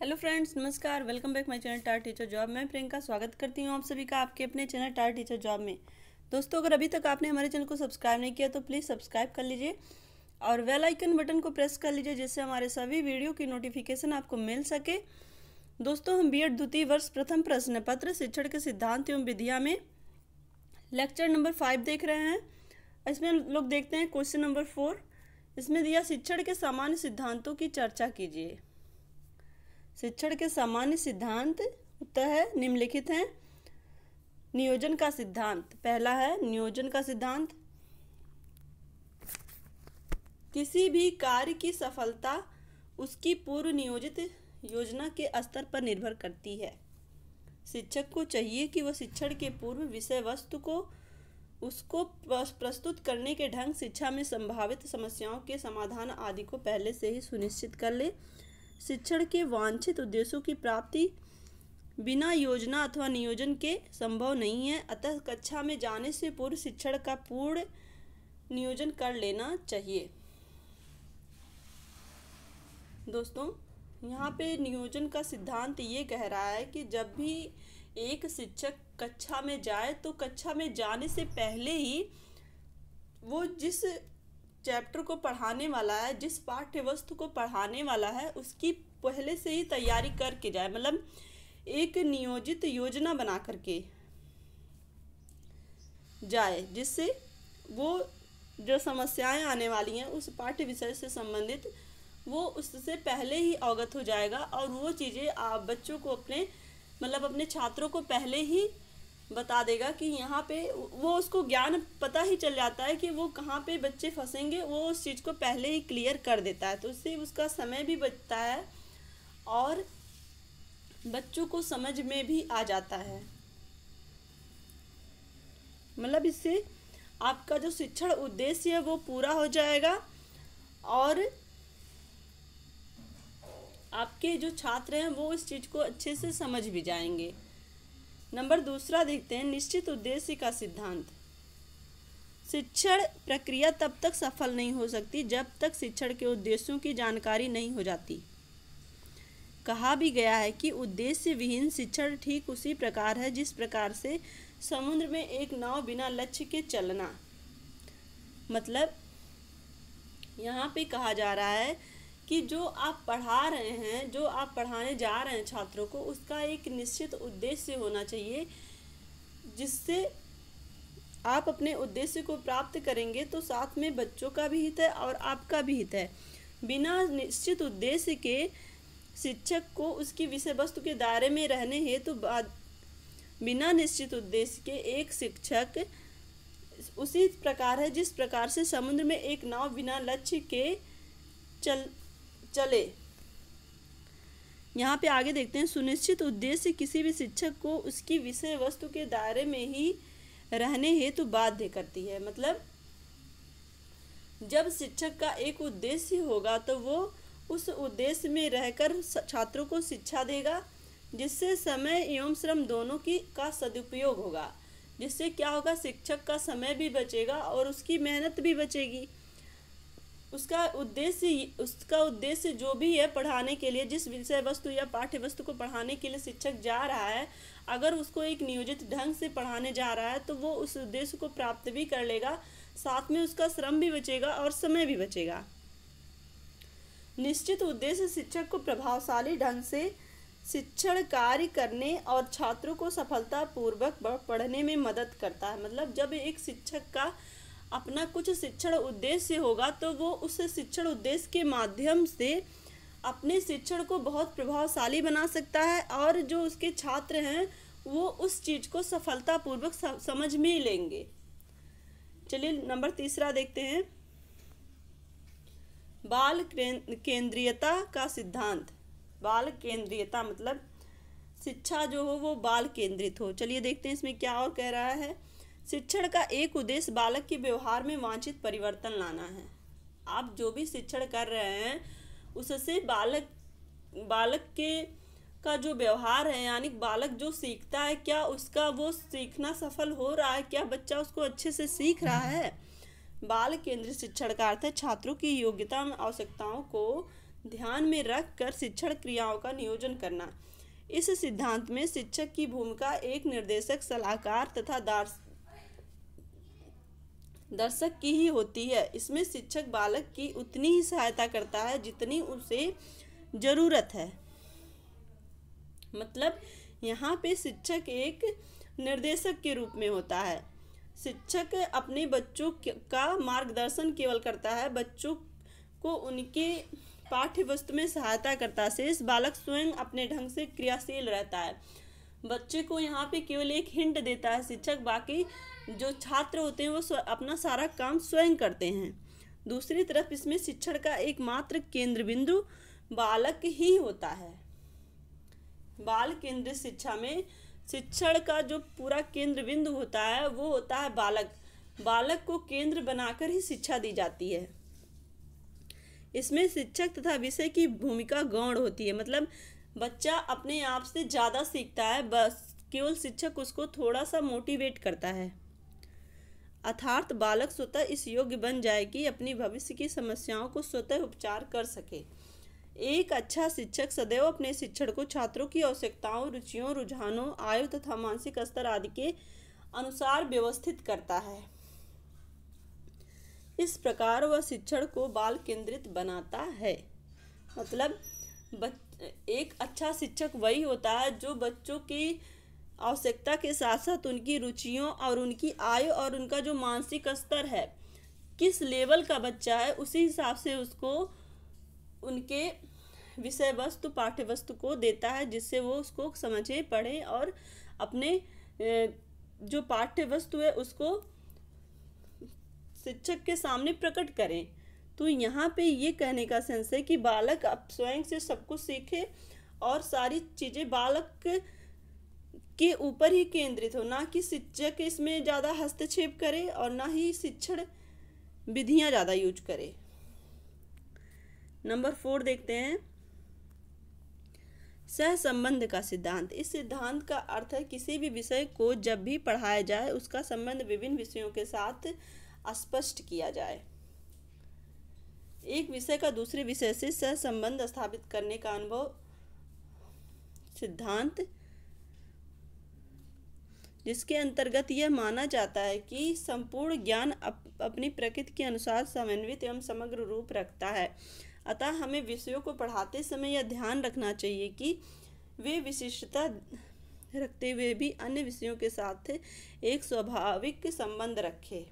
Hello friends, नमस्कार। Welcome back my channel tar teacher job. मैं प्रियंका स्वागत करती हूँ आप सभी का आपके अपने चैनल टार टीचर जॉब में। दोस्तों, अगर अभी तक आपने हमारे चैनल को सब्सक्राइब नहीं किया तो प्लीज़ सब्सक्राइब कर लीजिए और बेल आइकन बटन को प्रेस कर लीजिए, जिससे हमारे सभी वीडियो की नोटिफिकेशन आपको मिल सके। दोस्तों, हम बीएड द्वितीय वर्ष प्रथम प्रश्न पत्र शिक्षण के सिद्धांत एवं विधियाँ में लेक्चर नंबर 5 देख रहे हैं। इसमें हम लोग देखते हैं क्वेश्चन नंबर 4। इसमें दिया शिक्षण के सामान्य सिद्धांतों की चर्चा कीजिए। शिक्षण के सामान्य सिद्धांत उत्तर है निम्नलिखित हैं। नियोजन का सिद्धांत, पहला है नियोजन का सिद्धांत। किसी भी कार्य की सफलता उसकी पूर्व नियोजित योजना के स्तर पर निर्भर करती है। शिक्षक को चाहिए कि वह शिक्षण के पूर्व विषय वस्तु को उसको प्रस्तुत करने के ढंग, शिक्षा में संभावित समस्याओं के समाधान आदि को पहले से ही सुनिश्चित कर ले। शिक्षण के वांछित उद्देश्यों की प्राप्ति बिना योजना अथवा नियोजन के संभव नहीं है, अतः कक्षा में जाने से पूर्व शिक्षण का पूर्ण नियोजन कर लेना चाहिए। दोस्तों, यहाँ पे नियोजन का सिद्धांत ये कह रहा है कि जब भी एक शिक्षक कक्षा में जाए तो कक्षा में जाने से पहले ही वो जिस चैप्टर को पढ़ाने वाला है, जिस पाठ्य वस्तु को पढ़ाने वाला है, उसकी पहले से ही तैयारी करके जाए। मतलब एक नियोजित योजना बना करके जाए, जिससे वो जो समस्याएं आने वाली हैं उस पाठ्य विषय से संबंधित वो उससे पहले ही अवगत हो जाएगा और वो चीज़ें आप बच्चों को अपने छात्रों को पहले ही बता देगा कि यहाँ पे वो उसको ज्ञान पता ही चल जाता है कि वो कहाँ पे बच्चे फंसेंगे, वो उस चीज़ को पहले ही क्लियर कर देता है। तो उससे उसका समय भी बचता है और बच्चों को समझ में भी आ जाता है। मतलब इससे आपका जो शिक्षण उद्देश्य है वो पूरा हो जाएगा और आपके जो छात्र हैं वो इस चीज़ को अच्छे से समझ भी जाएंगे। नंबर दूसरा देखते हैं निश्चित उद्देश्य का सिद्धांत। शिक्षण प्रक्रिया तब तक सफल नहीं हो सकती जब तक शिक्षण के उद्देश्यों की जानकारी नहीं हो जाती। कहा भी गया है कि उद्देश्य विहीन शिक्षण ठीक उसी प्रकार है जिस प्रकार से समुद्र में एक नाव बिना लक्ष्य के चलना। मतलब यहाँ पे कहा जा रहा है कि जो आप पढ़ा रहे हैं, जो आप पढ़ाने जा रहे हैं छात्रों को, उसका एक निश्चित उद्देश्य होना चाहिए, जिससे आप अपने उद्देश्य को प्राप्त करेंगे तो साथ में बच्चों का भी हित है और आपका भी हित है। बिना निश्चित उद्देश्य के शिक्षक को उसकी विषय वस्तु के दायरे में रहने हेतु बिना निश्चित उद्देश्य के एक शिक्षक उसी प्रकार है जिस प्रकार से समुद्र में एक नाव बिना लक्ष्य के चले। यहाँ पे आगे देखते हैं सुनिश्चित उद्देश्य किसी भी शिक्षक को उसकी विषय वस्तु के दायरे में ही रहने हेतु बाध्य करती है। मतलब जब शिक्षक का एक उद्देश्य होगा तो वो उस उद्देश्य में रहकर छात्रों को शिक्षा देगा, जिससे समय एवं श्रम दोनों का सदुपयोग होगा। जिससे क्या होगा, शिक्षक का समय भी बचेगा और उसकी मेहनत भी बचेगी। उसका उद्देश्य जो भी है पढ़ाने के लिए, जिस विषय वस्तु या पाठ्य वस्तु को पढ़ाने के लिए शिक्षक जा रहा है, अगर उसको एक नियोजित ढंग से पढ़ाने जा रहा है तो वो उस उद्देश्य को प्राप्त भी कर लेगा, साथ में उसका श्रम भी बचेगा और समय भी बचेगा। निश्चित उद्देश्य शिक्षक को प्रभावशाली ढंग से शिक्षण कार्य करने और छात्रों को सफलतापूर्वक पढ़ने में मदद करता है। मतलब जब एक शिक्षक का अपना कुछ शिक्षण उद्देश्य होगा तो वो उस शिक्षण उद्देश्य के माध्यम से अपने शिक्षण को बहुत प्रभावशाली बना सकता है और जो उसके छात्र हैं वो उस चीज़ को सफलतापूर्वक समझ में लेंगे। चलिए नंबर तीसरा देखते हैं बाल केंद्रीयता का सिद्धांत। बाल केंद्रीयता मतलब शिक्षा जो हो वो बाल केंद्रित हो। चलिए देखते हैं इसमें क्या और कह रहा है। शिक्षण का एक उद्देश्य बालक के व्यवहार में वांछित परिवर्तन लाना है। आप जो भी शिक्षण कर रहे हैं उससे बालक का जो व्यवहार है, यानी बालक जो सीखता है, क्या उसका वो सीखना सफल हो रहा है, क्या बच्चा उसको अच्छे से सीख रहा है। बाल केंद्रित शिक्षण का अर्थ है छात्रों की योग्यता एवं आवश्यकताओं को ध्यान में रखकर शिक्षण क्रियाओं का नियोजन करना। इस सिद्धांत में शिक्षक की भूमिका एक निर्देशक, सलाहकार तथा दर्शक की ही होती है। इसमें शिक्षक बालक की उतनी ही सहायता करता है जितनी उसे जरूरत है। मतलब यहाँ पे शिक्षक एक निर्देशक के रूप में होता है। शिक्षक अपने बच्चों का मार्गदर्शन केवल करता है, बच्चों को उनके पाठ्य वस्तु में सहायता करता है। शेष बालक स्वयं अपने ढंग से क्रियाशील रहता है। बच्चे को यहाँ पे केवल एक हिंट देता है शिक्षक, बाकी जो छात्र होते हैं वो अपना सारा काम स्वयं करते हैं। दूसरी तरफ इसमें शिक्षण का एकमात्र केंद्र बिंदु बालक ही होता है। बाल केंद्रित शिक्षा में शिक्षण का जो पूरा केंद्र बिंदु होता है वो होता है बालक। बालक को केंद्र बनाकर ही शिक्षा दी जाती है। इसमें शिक्षक तथा विषय की भूमिका गौण होती है। मतलब बच्चा अपने आप से ज़्यादा सीखता है, बस केवल शिक्षक उसको थोड़ा सा मोटिवेट करता है। अर्थात बालक स्वतः इस योग्य बन जाए कि अपनी भविष्य की समस्याओं को स्वतः उपचार कर सके। एक अच्छा शिक्षक सदैव अपने शिक्षण को छात्रों की आवश्यकताओं, रुचियों, रुझानों, आयु तथा मानसिक स्तर आदि के अनुसार व्यवस्थित करता है। इस प्रकार वह शिक्षण को बाल केंद्रित बनाता है। मतलब एक अच्छा शिक्षक वही होता है जो बच्चों की आवश्यकता के साथ साथ उनकी रुचियों और उनकी आयु और उनका जो मानसिक स्तर है, किस लेवल का बच्चा है, उसी हिसाब से उसको उनके विषय वस्तु, पाठ्य वस्तु को देता है, जिससे वो उसको समझे, पढ़े और अपने जो पाठ्य वस्तु है उसको शिक्षक के सामने प्रकट करें। तो यहाँ पे ये कहने का सेंस है कि बालक अब स्वयं से सब कुछ सीखे और सारी चीज़ें बालक के ऊपर ही केंद्रित हो, ना कि शिक्षक इसमें ज़्यादा हस्तक्षेप करे और ना ही शिक्षण विधियाँ ज़्यादा यूज करे। नंबर 4 देखते हैं, सहसंबंध का सिद्धांत। इस सिद्धांत का अर्थ है किसी भी विषय को जब भी पढ़ाया जाए उसका संबंध विभिन्न विषयों के साथ स्पष्ट किया जाए। एक विषय का दूसरे विषय से सहसंबंध स्थापित करने का अनुभव सिद्धांत, जिसके अंतर्गत यह माना जाता है कि संपूर्ण ज्ञान अपनी प्रकृति के अनुसार समन्वित एवं समग्र रूप रखता है। अतः हमें विषयों को पढ़ाते समय यह ध्यान रखना चाहिए कि वे विशिष्टता रखते हुए भी अन्य विषयों के साथ एक स्वाभाविक संबंध रखें।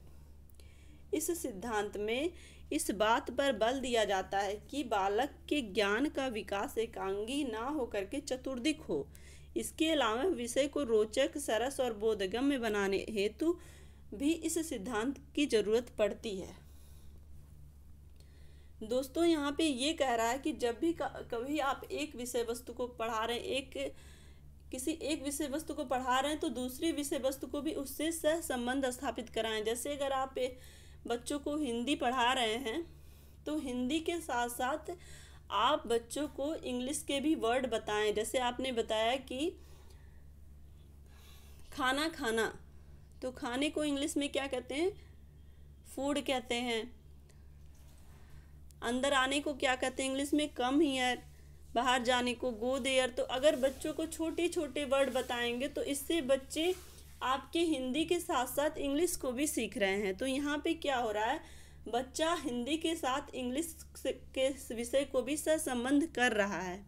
इस सिद्धांत में इस बात पर बल दिया जाता है कि बालक के ज्ञान का विकास एकांगी ना होकर के चतुर्दिक हो। इसके अलावा विषय को रोचक, सरस और बोधगम्य बनाने हेतु भी इस सिद्धांत की जरूरत पड़ती है। दोस्तों यहाँ पे ये कह रहा है कि जब भी कभी आप एक विषय वस्तु को पढ़ा रहे हैं, किसी एक विषय वस्तु को पढ़ा रहे हैं, तो दूसरी विषय वस्तु को भी उससे सह संबंध स्थापित कराएं। जैसे अगर आप बच्चों को हिंदी पढ़ा रहे हैं तो हिंदी के साथ साथ आप बच्चों को इंग्लिश के भी वर्ड बताएं। जैसे आपने बताया कि खाना खाना, तो खाने को इंग्लिश में क्या कहते हैं? फूड कहते हैं। अंदर आने को क्या कहते हैं इंग्लिश में? Come here. बाहर जाने को गो देयर। तो अगर बच्चों को छोटे छोटे वर्ड बताएंगे तो इससे बच्चे आपके हिंदी के साथ साथ इंग्लिश को भी सीख रहे हैं। तो यहाँ पे क्या हो रहा है, बच्चा हिंदी के साथ इंग्लिश के विषय को भी सहसंबंध कर रहा है।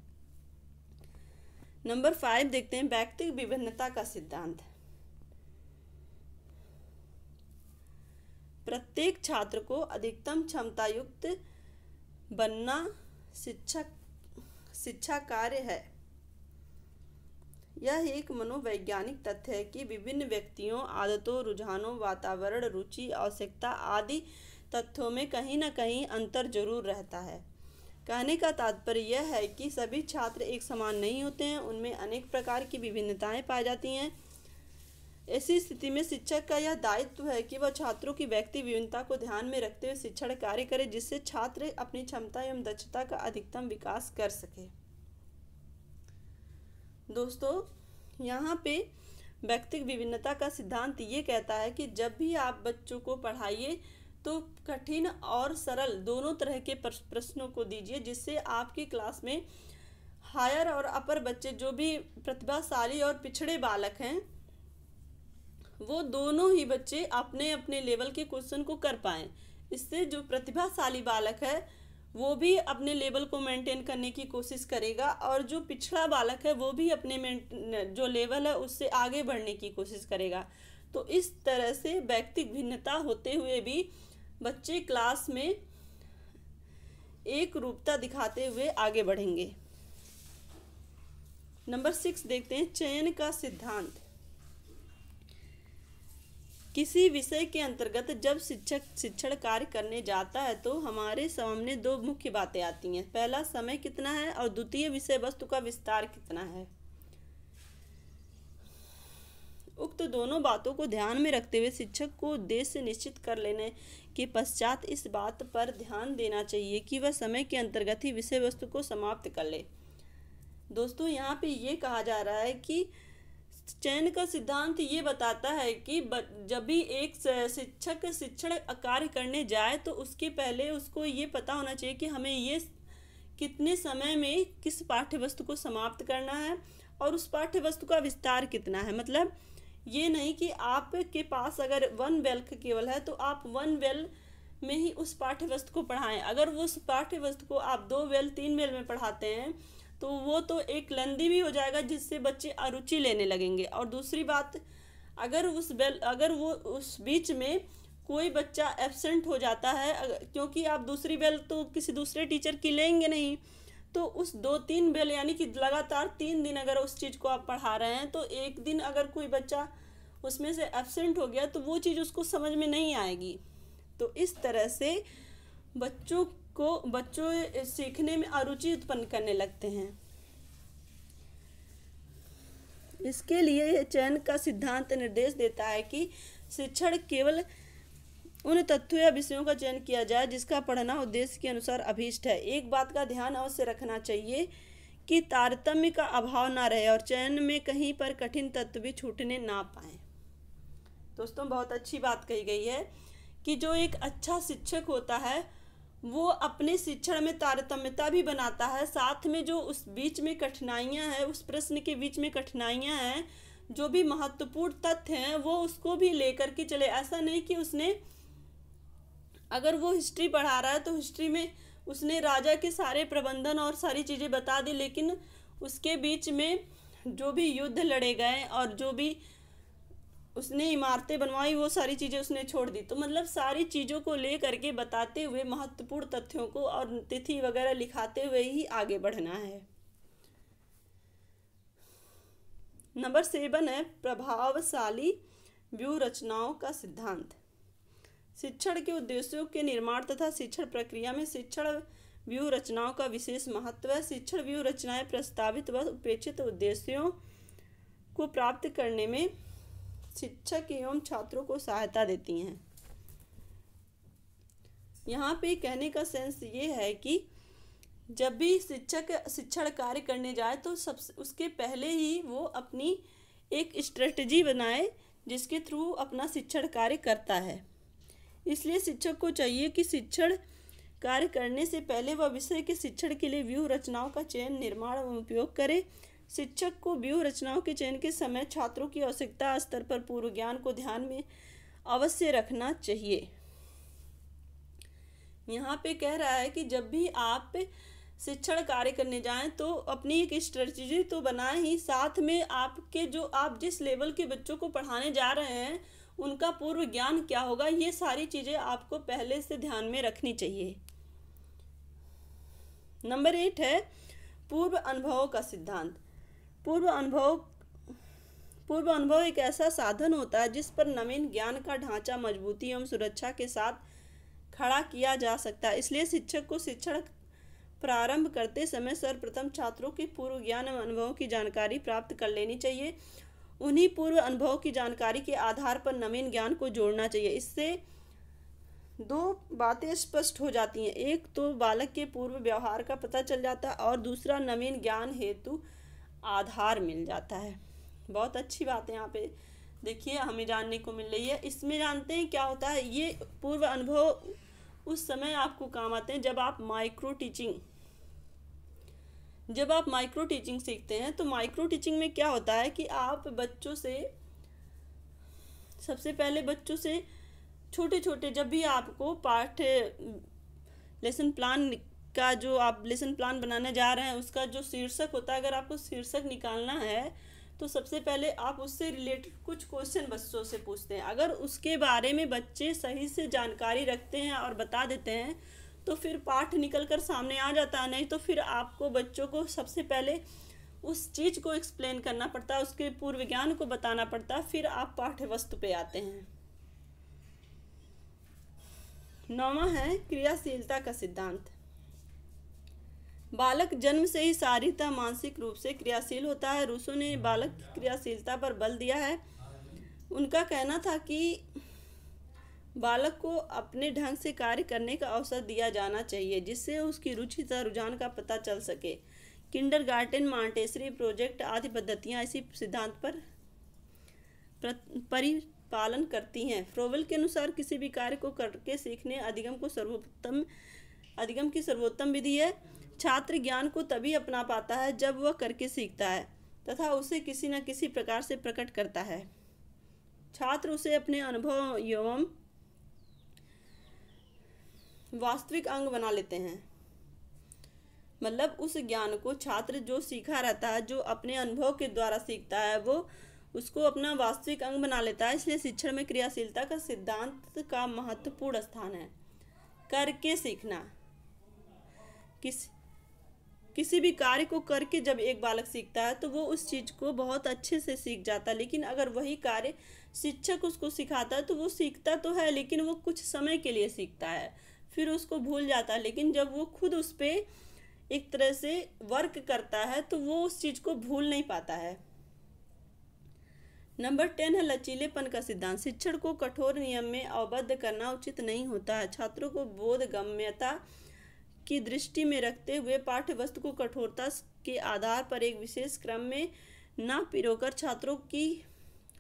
नंबर 5 देखते हैं, व्यक्तिगत विभिन्नता का सिद्धांत। प्रत्येक छात्र को अधिकतम क्षमता युक्त बनना शिक्षा कार्य है। यह एक मनोवैज्ञानिक तथ्य है कि विभिन्न व्यक्तियों, आदतों, रुझानों, वातावरण, रुचि, आवश्यकता आदि तथ्यों में कहीं न कहीं अंतर जरूर रहता है। कहने का तात्पर्य यह है कि सभी छात्र एक समान नहीं होते हैं, उनमें अनेक प्रकार की विभिन्नताएं पाई जाती हैं। ऐसी स्थिति में शिक्षक का यह दायित्व है कि वह छात्रों की व्यक्ति विभिन्नता को ध्यान में रखते हुए शिक्षण कार्य करे, जिससे छात्र अपनी क्षमता एवं दक्षता का अधिकतम विकास कर सके। दोस्तों यहाँ पे व्यक्तिगत विभिन्नता का सिद्धांत ये कहता है कि जब भी आप बच्चों को पढ़ाइए तो कठिन और सरल दोनों तरह के प्रश्नों को दीजिए, जिससे आपकी क्लास में हायर और अपर बच्चे, जो भी प्रतिभाशाली और पिछड़े बालक हैं, वो दोनों ही बच्चे अपने अपने लेवल के क्वेश्चन को कर पाएँ। इससे जो प्रतिभाशाली बालक है वो भी अपने लेवल को मेंटेन करने की कोशिश करेगा, और जो पिछड़ा बालक है वो भी अपने जो लेवल है उससे आगे बढ़ने की कोशिश करेगा। तो इस तरह से व्यक्तिगत भिन्नता होते हुए भी बच्चे क्लास में एक रूपता दिखाते हुए आगे बढ़ेंगे। नंबर 6 देखते हैं, चयन का सिद्धांत। किसी विषय के अंतर्गत जब शिक्षक शिक्षण कार्य करने जाता है तो हमारे सामने दो मुख्य बातें आती हैं। पहला, समय कितना है, और द्वितीय, विषय वस्तु का विस्तार कितना है। उक्त दोनों बातों को ध्यान में रखते हुए शिक्षक को उद्देश्य निश्चित कर लेने के पश्चात इस बात पर ध्यान देना चाहिए कि वह समय के अंतर्गत ही विषय वस्तु को समाप्त कर ले। दोस्तों, यहाँ पे ये कहा जा रहा है कि चयन का सिद्धांत ये बताता है कि जब भी एक शिक्षक शिक्षण कार्य करने जाए तो उसके पहले उसको ये पता होना चाहिए कि हमें ये कितने समय में किस पाठ्य वस्तु को समाप्त करना है और उस पाठ्य वस्तु का विस्तार कितना है। मतलब ये नहीं कि आपके पास अगर 1 वेल केवल है तो आप 1 वेल में ही उस पाठ्य वस्तु को पढ़ाएं। अगर वो उस पाठ्य वस्तु को आप 2 वेल 3 वेल में पढ़ाते हैं तो वो तो एक लंदी भी हो जाएगा, जिससे बच्चे अरुचि लेने लगेंगे। और दूसरी बात, अगर वो उस बीच में कोई बच्चा एब्सेंट हो जाता है, क्योंकि आप दूसरी बेल तो किसी दूसरे टीचर की लेंगे नहीं, तो उस 2-3 बेल यानी कि लगातार 3 दिन अगर उस चीज़ को आप पढ़ा रहे हैं तो एक दिन अगर कोई बच्चा उसमें से एब्सेंट हो गया तो वो चीज़ उसको समझ में नहीं आएगी। तो इस तरह से बच्चों सीखने में अरुचि उत्पन्न करने लगते हैं। इसके लिए चयन का सिद्धांत निर्देश देता है कि शिक्षण केवल उन तथ्यों या विषयों का चयन किया जाए जिसका पढ़ना उद्देश्य के अनुसार अभीष्ट है। एक बात का ध्यान अवश्य रखना चाहिए कि तारतम्य का अभाव ना रहे और चयन में कहीं पर कठिन तत्व भी छूटने ना पाए। दोस्तों, बहुत अच्छी बात कही गई है कि जो एक अच्छा शिक्षक होता है वो अपने शिक्षण में तारतम्यता भी बनाता है, साथ में जो उस बीच में कठिनाइयाँ हैं, उस प्रश्न के बीच में कठिनाइयाँ हैं, जो भी महत्वपूर्ण तथ्य हैं वो उसको भी लेकर के चले। ऐसा नहीं कि उसने, अगर वो हिस्ट्री पढ़ा रहा है तो हिस्ट्री में उसने राजा के सारे प्रबंधन और सारी चीज़ें बता दी, लेकिन उसके बीच में जो भी युद्ध लड़े गए और जो भी उसने इमारतें बनवाई वो सारी चीज़ें उसने छोड़ दी। तो मतलब सारी चीज़ों को ले करके बताते हुए महत्वपूर्ण तथ्यों को और तिथि वगैरह लिखाते हुए ही आगे बढ़ना है। नंबर 7 है, प्रभावशाली व्यूह रचनाओं का सिद्धांत। शिक्षण के उद्देश्यों के निर्माण तथा शिक्षण प्रक्रिया में शिक्षण व्यूह रचनाओं का विशेष महत्व है। शिक्षण व्यूह रचनाएं प्रस्तावित व उपेक्षित उद्देश्यों को प्राप्त करने में शिक्षक एवं छात्रों को सहायता देती हैं। यहाँ पे कहने का सेंस ये है कि जब भी शिक्षक शिक्षण कार्य करने जाए तो उसके पहले ही वो अपनी एक स्ट्रेटजी बनाए जिसके थ्रू अपना शिक्षण कार्य करता है। इसलिए शिक्षक को चाहिए कि शिक्षण कार्य करने से पहले वह विषय के शिक्षण के लिए व्यूह रचनाओं का चयन, निर्माण एवं उपयोग करे। शिक्षक को व्यूह रचनाओं के चयन के समय छात्रों की आवश्यकता स्तर पर पूर्व ज्ञान को ध्यान में अवश्य रखना चाहिए। यहाँ पे कह रहा है कि जब भी आप शिक्षण कार्य करने जाएं तो अपनी एक स्ट्रेटजी तो बनाएं ही, साथ में आपके जो आप जिस लेवल के बच्चों को पढ़ाने जा रहे हैं उनका पूर्व ज्ञान क्या होगा, ये सारी चीज़ें आपको पहले से ध्यान में रखनी चाहिए। नंबर 8 है, पूर्व अनुभवों का सिद्धांत। पूर्व अनुभव एक ऐसा साधन होता है जिस पर नवीन ज्ञान का ढांचा मजबूती एवं सुरक्षा के साथ खड़ा किया जा सकता है। इसलिए शिक्षक को शिक्षण प्रारंभ करते समय सर्वप्रथम छात्रों के पूर्व ज्ञान एवं अनुभवों की जानकारी प्राप्त कर लेनी चाहिए। उन्हीं पूर्व अनुभव की जानकारी के आधार पर नवीन ज्ञान को जोड़ना चाहिए। इससे 2 बातें स्पष्ट हो जाती हैं, एक तो बालक के पूर्व व्यवहार का पता चल जाता है और दूसरा नवीन ज्ञान हेतु आधार मिल जाता है। बहुत अच्छी बात है यहाँ पे देखिए हमें जानने को मिल रही है। इसमें जानते हैं क्या होता है, ये पूर्व अनुभव उस समय आपको काम आते हैं जब आप माइक्रो टीचिंग सीखते हैं। तो माइक्रो टीचिंग में क्या होता है कि आप बच्चों से सबसे पहले छोटे छोटे, जब भी आपको लेसन प्लान का जो आप लेसन प्लान बनाने जा रहे हैं उसका जो शीर्षक होता है, अगर आपको शीर्षक निकालना है तो सबसे पहले आप उससे रिलेटेड कुछ क्वेश्चन बच्चों से पूछते हैं। अगर उसके बारे में बच्चे सही से जानकारी रखते हैं और बता देते हैं तो फिर पाठ निकल कर सामने आ जाता है। नहीं तो फिर आपको बच्चों को सबसे पहले उस चीज़ को एक्सप्लेन करना पड़ता है, उसके पूर्व ज्ञान को बताना पड़ता है, फिर आप पाठ्य वस्तु पे आते हैं। 9वां है क्रियाशीलता का सिद्धांत। बालक जन्म से ही शारीरिक मानसिक रूप से क्रियाशील होता है। रूसो ने बालक की क्रियाशीलता पर बल दिया है। उनका कहना था कि बालक को अपने ढंग से कार्य करने का अवसर दिया जाना चाहिए जिससे उसकी रुचि तथा रुझान का पता चल सके। किंडरगार्टन, मॉन्टेसरी प्रोजेक्ट आदि पद्धतियाँ इसी सिद्धांत पर परिपालन करती हैं। फ्रोवेल के अनुसार किसी भी कार्य को करके सीखने अधिगम की सर्वोत्तम विधि है। छात्र ज्ञान को तभी अपना पाता है जब वह करके सीखता है तथा उसे किसी न किसी प्रकार से प्रकट करता है। छात्र उसे अपने अनुभव एवं वास्तविक अंग बना लेते हैं। मतलब उस ज्ञान को छात्र जो सीखा रहता है, जो अपने अनुभव के द्वारा सीखता है, वो उसको अपना वास्तविक अंग बना लेता है। इसलिए शिक्षण में क्रियाशीलता का सिद्धांत का महत्वपूर्ण स्थान है। करके सीखना, किसी भी कार्य को करके जब एक बालक सीखता है तो वो उस चीज़ को बहुत अच्छे से सीख जाता है। लेकिन अगर वही कार्य शिक्षक उसको सिखाता है तो वो सीखता तो है लेकिन वो कुछ समय के लिए सीखता है, फिर उसको भूल जाता है। लेकिन जब वो खुद उस पर एक तरह से वर्क करता है तो वो उस चीज़ को भूल नहीं पाता है। नंबर 10 है लचीलेपन का सिद्धांत। शिक्षण को कठोर नियम में अवबद्ध करना उचित नहीं होता है। छात्रों को बोधगम्यता की दृष्टि में रखते हुए पाठ्य वस्तु को कठोरता के आधार पर एक विशेष क्रम में न पिरोकर छात्रों की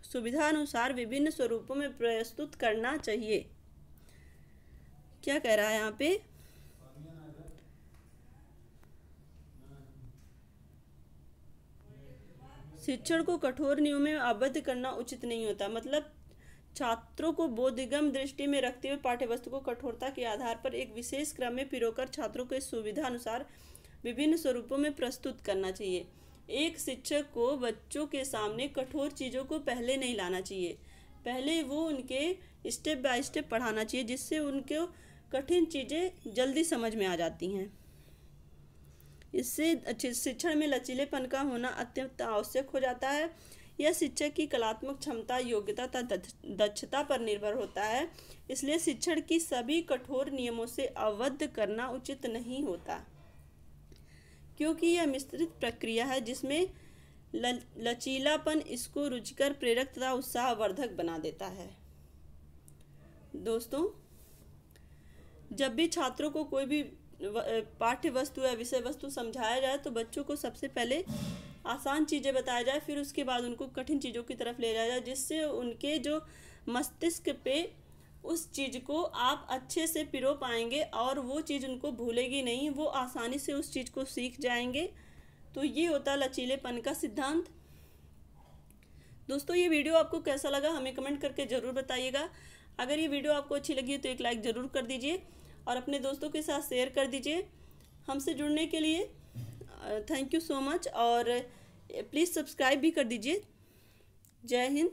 सुविधा अनुसार विभिन्न स्वरूपों में प्रस्तुत करना चाहिए। क्या कह रहा है यहाँ पे, शिक्षण को कठोर नियमों में आबद्ध करना उचित नहीं होता। मतलब छात्रों को बोधगम्य दृष्टि में रखते हुए पाठ्यवस्तु को कठोरता के आधार पर एक विशेष क्रम में पिरोकर छात्रों को सुविधा अनुसार विभिन्न स्वरूपों में प्रस्तुत करना चाहिए। एक शिक्षक को बच्चों के सामने कठोर चीज़ों को पहले नहीं लाना चाहिए, पहले वो उनके स्टेप बाय स्टेप पढ़ाना चाहिए जिससे उनको कठिन चीज़ें जल्दी समझ में आ जाती हैं। इससे शिक्षण में लचीलेपन का होना अत्यंत आवश्यक हो जाता है। यह शिक्षक की कलात्मक क्षमता, योग्यता तथा दक्षता पर निर्भर होता है। इसलिए शिक्षण की सभी कठोर नियमों से अवबद्ध करना उचित नहीं होता, क्योंकि यह मिश्रित प्रक्रिया है जिसमें लचीलापन इसको रुचिकर, प्रेरक तथा उत्साहवर्धक बना देता है। दोस्तों, जब भी छात्रों को कोई भी पाठ्य वस्तु या विषय वस्तु समझाया जाए तो बच्चों को सबसे पहले आसान चीज़ें बताया जाए, फिर उसके बाद उनको कठिन चीज़ों की तरफ ले जाया जाए, जिससे उनके जो मस्तिष्क पे उस चीज़ को आप अच्छे से पिरो पाएंगे और वो चीज़ उनको भूलेगी नहीं, वो आसानी से उस चीज़ को सीख जाएंगे। तो ये होता है लचीलेपन का सिद्धांत। दोस्तों, ये वीडियो आपको कैसा लगा हमें कमेंट करके ज़रूर बताइएगा। अगर ये वीडियो आपको अच्छी लगी तो एक लाइक ज़रूर कर दीजिए और अपने दोस्तों के साथ शेयर कर दीजिए। हमसे जुड़ने के लिए थैंक यू सो मच और प्लीज़ सब्सक्राइब भी कर दीजिए। जय हिंद।